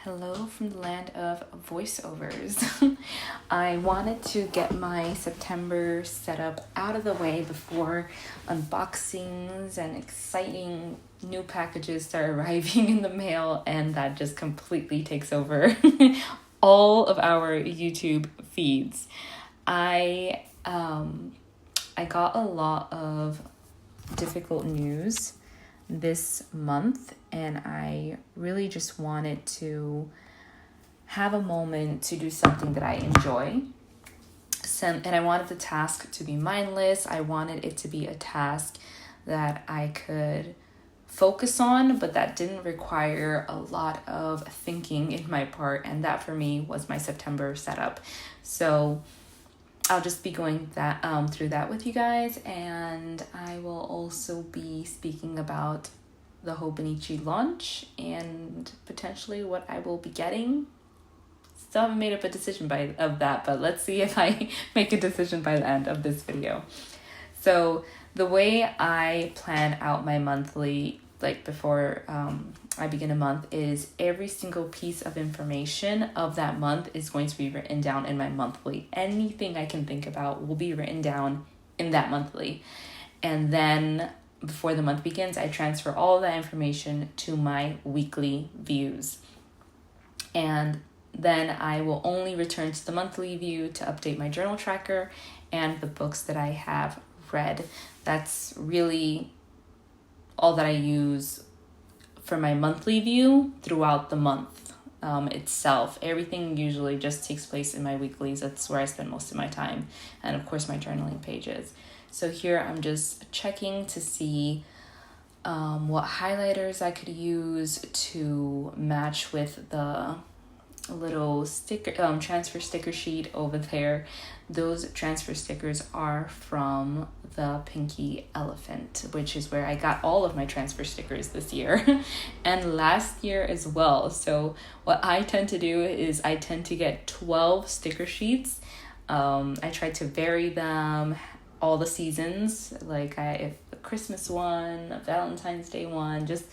Hello from the land of voiceovers. I wanted to get my September setup out of the way before unboxings and exciting new packages start arriving in the mail, and that just completely takes over all of our YouTube feeds. I got a lot of difficult news this month, and I really just wanted to have a moment to do something that I enjoy. And I wanted the task to be mindless. I wanted it to be a task that I could focus on, but that didn't require a lot of thinking in my part, and that for me was my September setup. So I'll just be going through that with you guys, and I will also be speaking about the Hobonichi launch and potentially what I will be getting. Still haven't made up a decision of that, but let's see if I make a decision by the end of this video. So the way I plan out my monthly, before I begin a month, is every single piece of information of that month is going to be written down in my monthly. Anything I can think about will be written down in that monthly. And then before the month begins, I transfer all of that information to my weekly views. And then I will only return to the monthly view to update my journal tracker and the books that I have read. That's really all that I use for my monthly view throughout the month itself. Everything usually just takes place in my weeklies. That's where I spend most of my time. And of course, my journaling pages. So here I'm just checking to see what highlighters I could use to match with the little transfer sticker sheet over there. Those transfer stickers are from the Pinky Elephant, which is where I got all of my transfer stickers this year and last year as well. So what I tend to do is I tend to get 12 sticker sheets. I try to vary them all the seasons, if a Christmas one, a Valentine's Day one. Just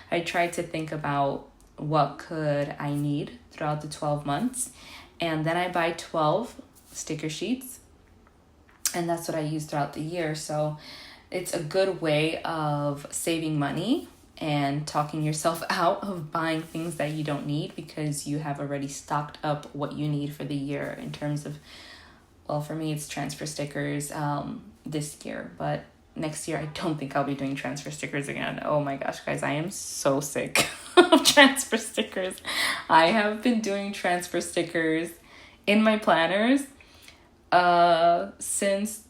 I try to think about what could I need throughout the 12 months, and then I buy 12 sticker sheets, and that's what I use throughout the year. So it's a good way of saving money and talking yourself out of buying things that you don't need, because you have already stocked up what you need for the year in terms of, well, for me it's transfer stickers this year, but next year I don't think I'll be doing transfer stickers again. Oh my gosh, guys, I am so sick of transfer stickers. I have been doing transfer stickers in my planners since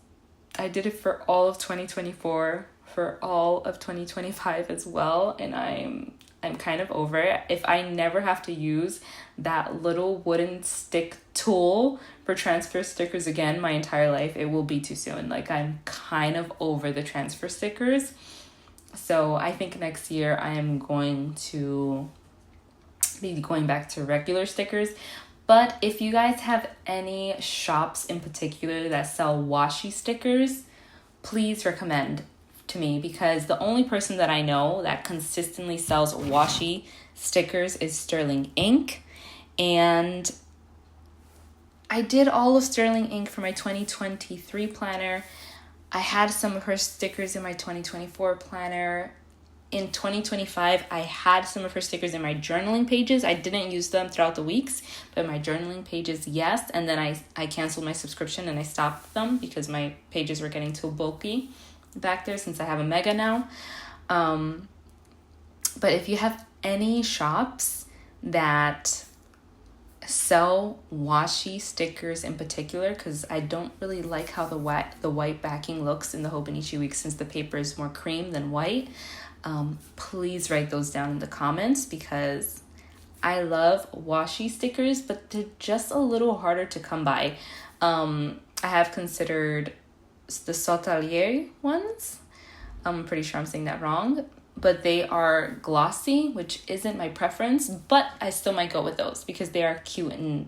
I did it for all of 2024, for all of 2025 as well, and I'm kind of over it. If I never have to use that little wooden stick tool for transfer stickers again my entire life, it will be too soon. I'm kind of over the transfer stickers. So I think next year I am going to be going back to regular stickers. But if you guys have any shops in particular that sell washi stickers, please recommend to me, because the only person that I know that consistently sells washi stickers is Sterling Ink. And I did all of Sterling Ink for my 2023 planner. I had some of her stickers in my 2024 planner. In 2025, I had some of her stickers in my journaling pages. I didn't use them throughout the weeks, but my journaling pages, yes. And then I canceled my subscription and I stopped them because my pages were getting too bulky back there since I have a mega now. But if you have any shops that sell washi stickers in particular, because I don't really like how the white backing looks in the Hobonichi week, since the paper is more cream than white, please write those down in the comments, because I love washi stickers, but they're just a little harder to come by. I have considered the Sautelier ones. I'm pretty sure I'm saying that wrong, but they are glossy, which isn't my preference, but I still might go with those because they are cute and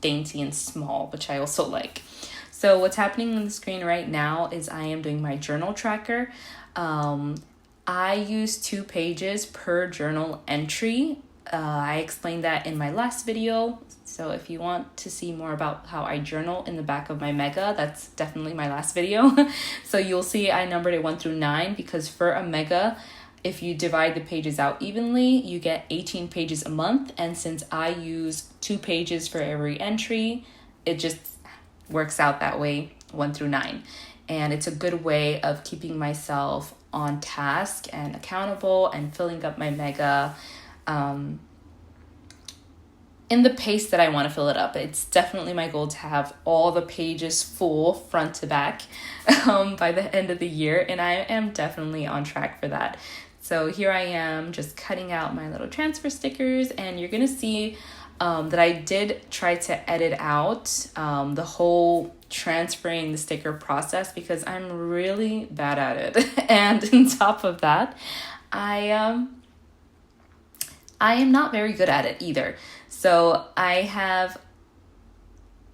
dainty and small, which I also like. So what's happening on the screen right now is I am doing my journal tracker. I use 2 pages per journal entry. I explained that in my last video. So if you want to see more about how I journal in the back of my mega, that's definitely my last video. So you'll see I numbered it 1 through 9 because for a mega, if you divide the pages out evenly, you get 18 pages a month. And since I use 2 pages for every entry, it just works out that way, 1 through 9. And it's a good way of keeping myself on task and accountable and filling up my mega in the pace that I want to fill it up. It's definitely my goal to have all the pages full front to back by the end of the year, and I am definitely on track for that. So here I am just cutting out my little transfer stickers, and you're gonna see that I did try to edit out the whole transferring the sticker process because I'm really bad at it. And on top of that, I am not very good at it either. So I have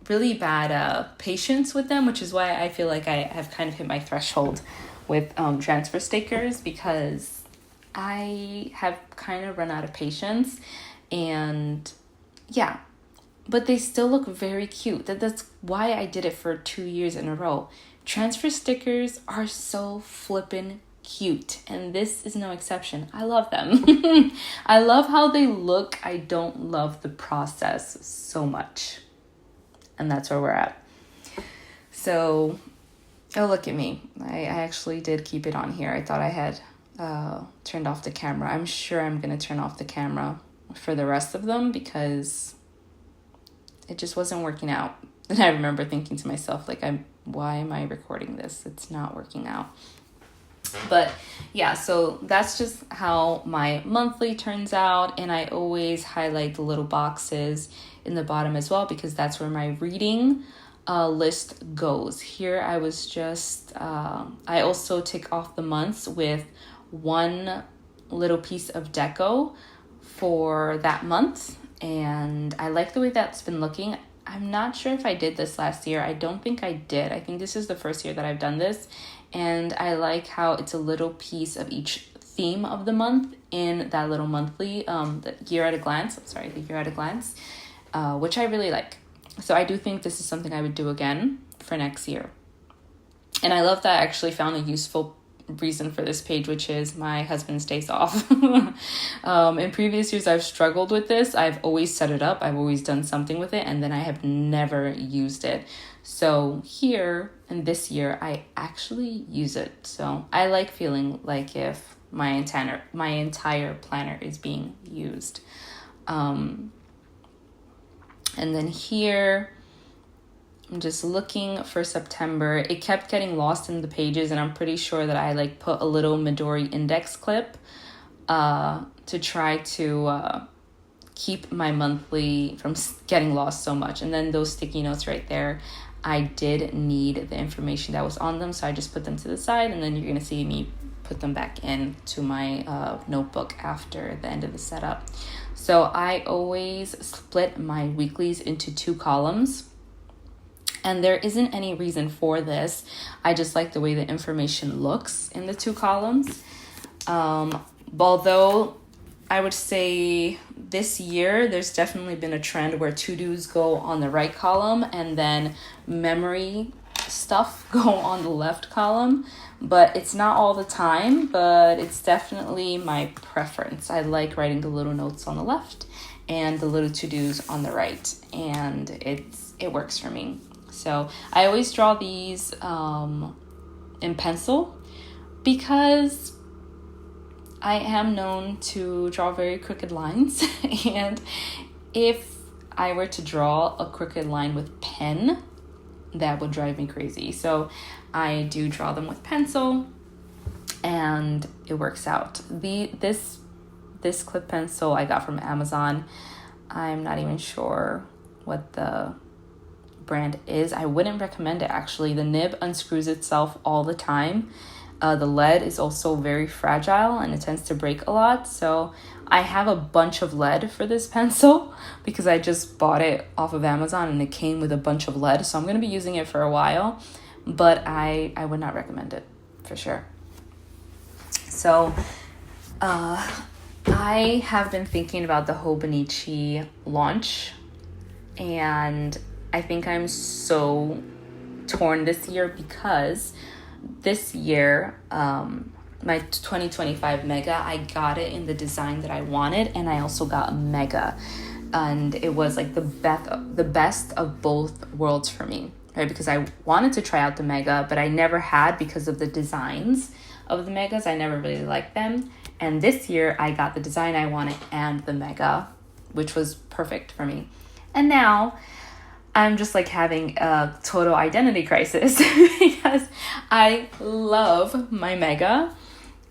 really bad patience with them, which is why I feel like I have kind of hit my threshold with transfer stickers, because I have kind of run out of patience. And yeah, but they still look very cute. That's why I did it for 2 years in a row. Transfer stickers are so flippin' cute, and this is no exception. I love them. I love how they look. I don't love the process so much. And that's where we're at. So, oh, look at me. I actually did keep it on here. I thought I had turned off the camera. I'm sure I'm going to turn off the camera for the rest of them because it just wasn't working out. And I remember thinking to myself, like, why am I recording this? It's not working out. But yeah, so that's just how my monthly turns out. And I always highlight the little boxes in the bottom as well, because that's where my reading list goes. Here I was just, I also tick off the months with one little piece of deco for that month. And I like the way that's been looking. I'm not sure if I did this last year. I don't think I did. I think this is the first year that I've done this. And I like how it's a little piece of each theme of the month in that little monthly, the year at a glance, which I really like. So I do think this is something I would do again for next year. And I love that I actually found a useful reason for this page, which is my husband's days off. In previous years, I've struggled with this. I've always set it up. I've always done something with it, and then I have never used it. So here in this year, I actually use it. So I like feeling like if my entire planner is being used. And then here, I'm just looking for September. It kept getting lost in the pages, and I'm pretty sure that I like put a little Midori index clip to try to keep my monthly from getting lost so much. And then those sticky notes right there, I did need the information that was on them, so I just put them to the side, and then you're gonna see me put them back into my notebook after the end of the setup. So I always split my weeklies into 2 columns. And there isn't any reason for this. I just like the way the information looks in the 2 columns. Although I would say this year, there's definitely been a trend where to-dos go on the right column and then memory stuff go on the left column. But it's not all the time, but it's definitely my preference. I like writing the little notes on the left and the little to-dos on the right. And it works for me. So I always draw these in pencil because I am known to draw very crooked lines. And if I were to draw a crooked line with pen, that would drive me crazy. So I do draw them with pencil, and it works out. This clip pencil I got from Amazon. I'm not even sure what the brand is. I wouldn't recommend it actually. The nib unscrews itself all the time. The lead is also very fragile and it tends to break a lot. So I have a bunch of lead for this pencil because I just bought it off of Amazon and it came with a bunch of lead. So I'm going to be using it for a while, but I would not recommend it for sure. So I have been thinking about the Hobonichi launch, and I think I'm so torn this year because this year, my 2025 Mega, I got it in the design that I wanted, and I also got a Mega, and it was like the best of both worlds for me, right? Because I wanted to try out the Mega, but I never had because of the designs of the Megas. I never really liked them. And this year I got the design I wanted and the Mega, which was perfect for me. And now I'm just like having a total identity crisis because I love my Mega,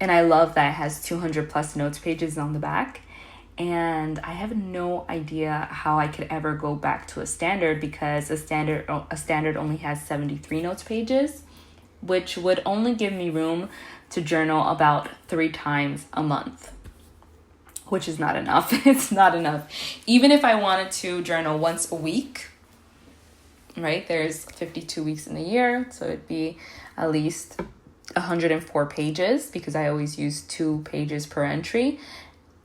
and I love that it has 200 plus notes pages on the back. And I have no idea how I could ever go back to a standard, because a standard only has 73 notes pages, which would only give me room to journal about 3 times a month, which is not enough. It's not enough. Even if I wanted to journal once a week, right? There's 52 weeks in a year, so it'd be at least 104 pages because I always use 2 pages per entry.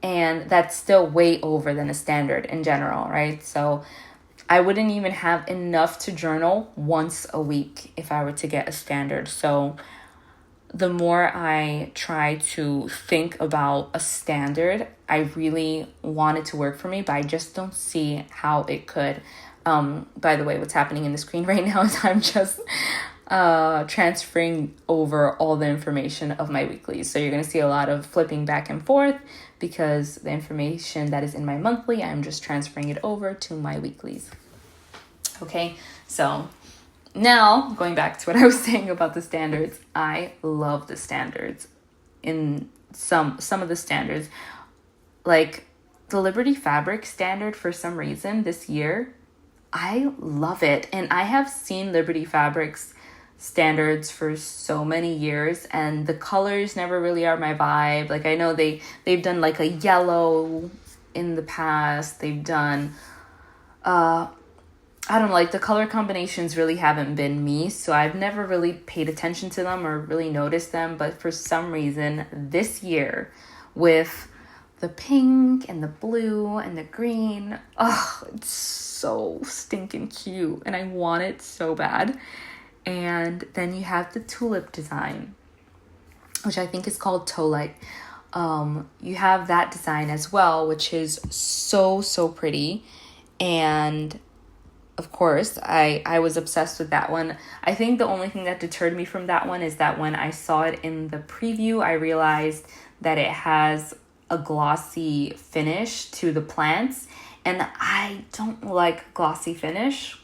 And that's still way over than a standard in general, right? So I wouldn't even have enough to journal once a week if I were to get a standard. So the more I try to think about a standard, I really want it to work for me, but I just don't see how it could. By the way, what's happening in the screen right now is I'm just transferring over all the information of my weeklies. So you're going to see a lot of flipping back and forth because the information that is in my monthly, I'm just transferring it over to my weeklies. Okay, so now going back to what I was saying about the standards, I love the standards. In some of the standards, like the Liberty Fabric standard, for some reason this year, I love it. And I have seen Liberty Fabric's standards for so many years, and the colors never really are my vibe. Like I know they've done like a yellow in the past. They've done I don't know, like the color combinations really haven't been me, so I've never really paid attention to them or really noticed them. But for some reason this year, with the pink and the blue and the green, oh, it's so stinking cute and I want it so bad. And then you have the tulip design, which I think is called Tolite. You have that design as well, which is so pretty. And of course, I was obsessed with that one. I think the only thing that deterred me from that one is that when I saw it in the preview, I realized that it has a glossy finish to the plants, and I don't like glossy finish.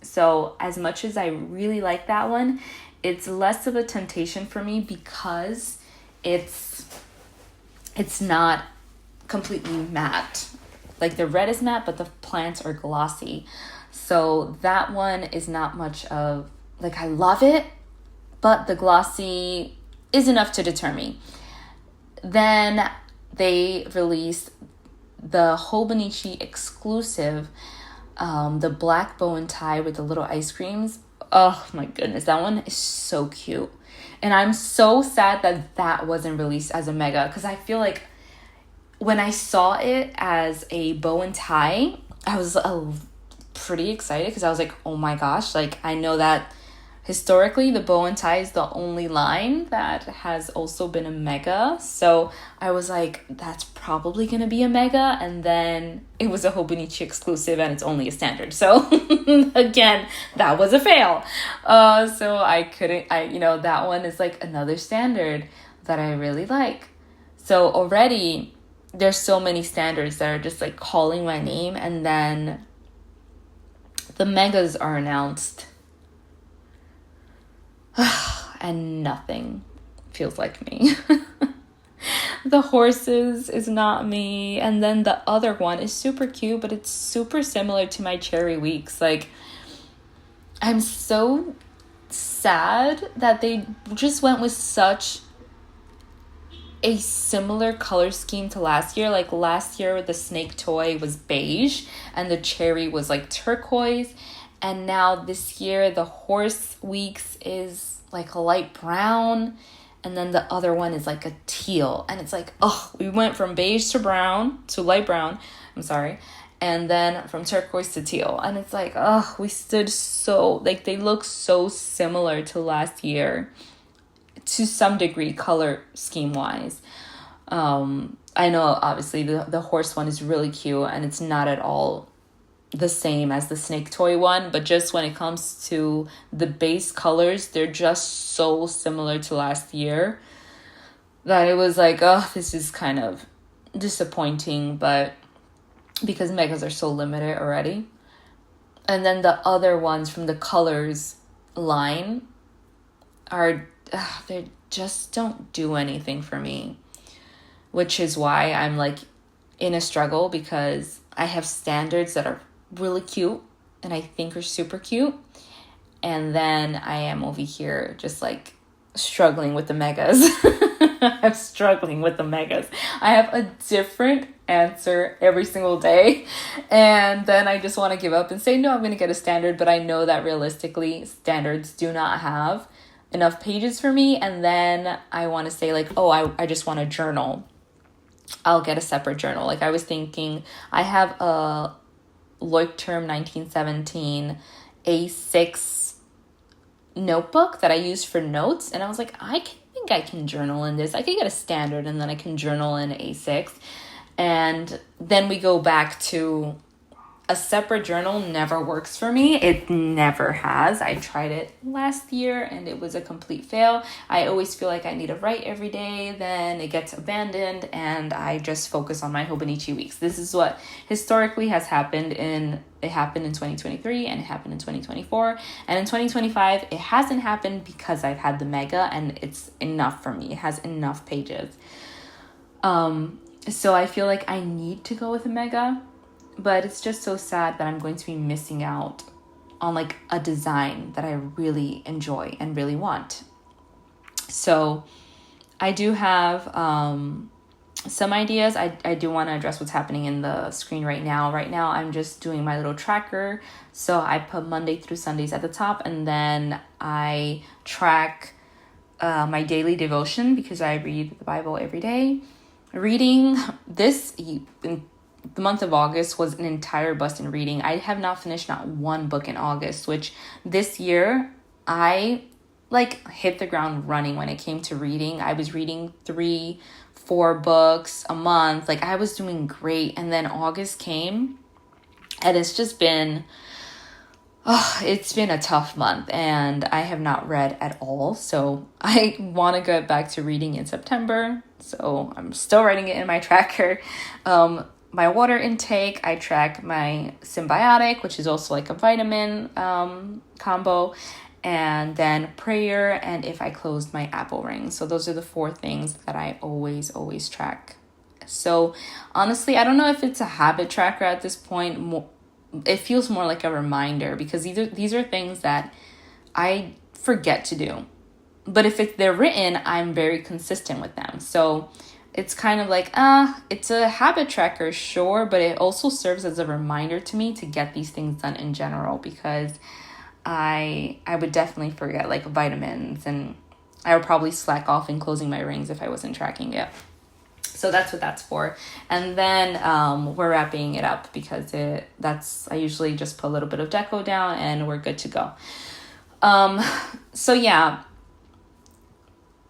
So as much as I really like that one, it's less of a temptation for me because it's not completely matte. Like the red is matte, but the plants are glossy. So that one is not much of, like, I love it, but the glossy is enough to deter me. Then they released the Hobonichi exclusive, the black bow and tie with the little ice creams. Oh my goodness, that one is so cute. And I'm so sad that wasn't released as a Mega, because I feel like when I saw it as a bow and tie, I was pretty excited because I was like, oh my gosh, like I know that historically the bow and tie is the only line that has also been a Mega. So I was like, that's probably going to be a Mega. And then it was a Hobonichi exclusive and it's only a standard. So again, that was a fail. So that one is like another standard that I really like. So already there's so many standards that are just like calling my name, and then the Megas are announced and nothing feels like me. The horses is not me, and then the other one is super cute, but it's super similar to my Cherry Weeks. Like, I'm so sad that they just went with such a similar color scheme to last year. Like last year the snake toy was beige and the cherry was like turquoise, and now this year the horse weeks is like a light brown, and then the other one is like a teal, and it's like, oh, we went from beige to brown to light brown, I'm sorry, and then from turquoise to teal, and it's like, oh, we stood so, like, they look so similar to last year to some degree, color scheme wise. I know obviously the horse one is really cute, and it's not at all the same as the snake toy one, but just when it comes to the base colors, they're just so similar to last year that it was like, oh, this is kind of disappointing, but because megas are so limited already. And then the other ones from the colors line are, they just don't do anything for me, which is why I'm like in a struggle, because I have standards that are really cute and I think are super cute, and then I am over here just like struggling with the megas. I'm struggling with the megas. I have a different answer every single day, and then I just want to give up and say no, I'm going to get a standard, but I know that realistically standards do not have enough pages for me, and then I want to say like, oh, I just want a journal. I'll get a separate journal. Like I was thinking, I have a Leuchtturm 1917 A6 notebook that I use for notes, and I was like, think I can journal in this. I could get a standard and then I can journal in A6, and then we go back to a separate journal. Never works for me. It never has. I tried it last year and it was a complete fail. I always feel like I need to write every day, then it gets abandoned, and I just focus on my Hobonichi weeks. This is what historically has happened. It happened in 2023 and it happened in 2024, and in 2025 it hasn't happened because I've had the mega and it's enough for me. It has enough pages. So I feel like I need to go with a mega. But it's just so sad that I'm going to be missing out on like a design that I really enjoy and really want. So I do have some ideas. I do want to address what's happening in the screen right now. Right now, I'm just doing my little tracker. So I put Monday through Sundays at the top, and then I track my daily devotion because I read the Bible every day. Reading the month of August was an entire bust in reading. I have not finished not one book in August, which this year I like hit the ground running when it came to reading. I was reading 3-4 books a month. Like I was doing great. And then August came and it's just been, it's been a tough month and I have not read at all. So I want to get back to reading in September. So I'm still writing it in my tracker. My water intake, I track my symbiotic, which is also like a vitamin combo, and then prayer, and if I closed my apple ring. So those are the 4 things that I always track. So honestly, I don't know if it's a habit tracker at this point. It feels more like a reminder, because these are things that I forget to do. But if they're written, I'm very consistent with them. So it's kind of like, it's a habit tracker, sure, but it also serves as a reminder to me to get these things done in general, because I would definitely forget like vitamins, and I would probably slack off in closing my rings if I wasn't tracking it. So that's what that's for. And then we're wrapping it up because I usually just put a little bit of deco down and we're good to go. So yeah.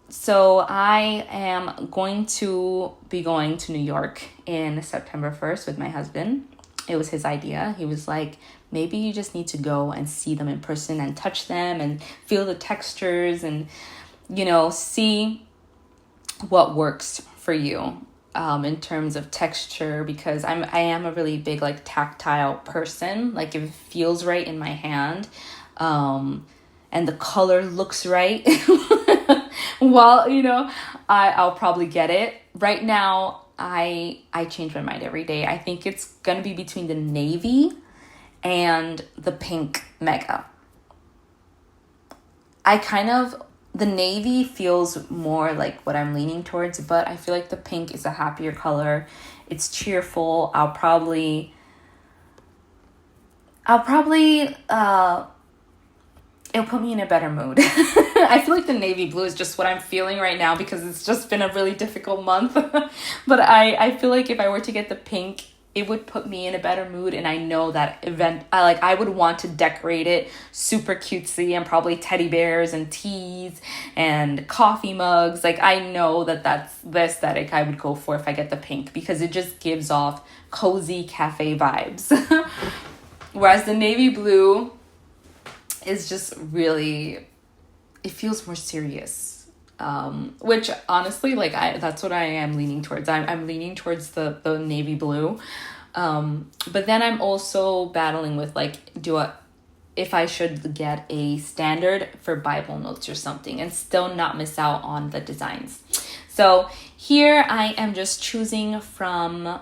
So I am going to be going to New York in September 1st with my husband. It was his idea. He was like, maybe you just need to go and see them in person and touch them and feel the textures and, see what works for you in terms of texture, because I am a really big like tactile person. Like if it feels right in my hand and the color looks right, well, I'll probably get it. Right now, I change my mind every day. I think it's going to be between the navy and the pink mega. The navy feels more like what I'm leaning towards, but I feel like the pink is a happier color. It's cheerful. I'll probably it'll put me in a better mood. I feel like the navy blue is just what I'm feeling right now because it's just been a really difficult month. But I feel like if I were to get the pink, it would put me in a better mood, and I know that I would want to decorate it super cutesy and probably teddy bears and teas and coffee mugs. Like I know that that's the aesthetic I would go for if I get the pink because it just gives off cozy cafe vibes. Whereas the navy blue is just really, it feels more serious. Which honestly, like that's what I am leaning towards. I'm leaning towards the navy blue. But then I'm also battling with like, if I should get a standard for Bible notes or something and still not miss out on the designs. So here I am just choosing from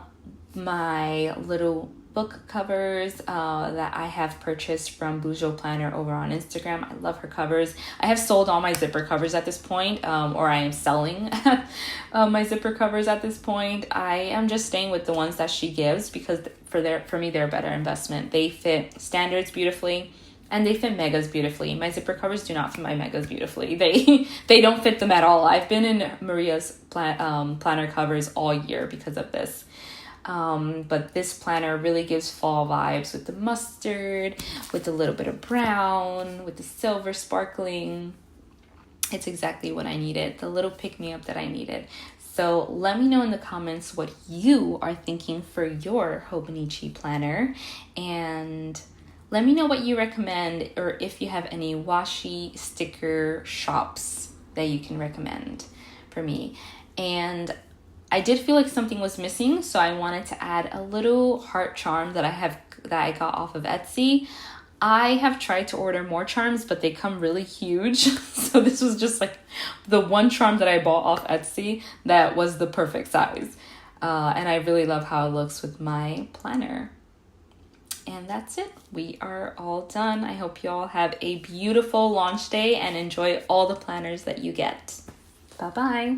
my little book covers that I have purchased from Bujo Planner over on Instagram. I love her covers. I have sold all my zipper covers at this point, or I am selling my zipper covers at this point. I am just staying with the ones that she gives because for me they're a better investment. They fit standards beautifully and they fit megas beautifully. My zipper covers do not fit my megas beautifully. They don't fit them at all. I've been in Maria's planner covers all year because of this. But this planner really gives fall vibes with the mustard, with a little bit of brown, with the silver sparkling. It's exactly what I needed, the little pick-me-up that I needed. So let me know in the comments what you are thinking for your Hobonichi planner, and let me know what you recommend, or if you have any washi sticker shops that you can recommend for me. And I did feel like something was missing, so I wanted to add a little heart charm that I got off of Etsy. I have tried to order more charms, but they come really huge. So this was just like the one charm that I bought off Etsy that was the perfect size. And I really love how it looks with my planner. And that's it. We are all done. I hope you all have a beautiful launch day and enjoy all the planners that you get. Bye-bye.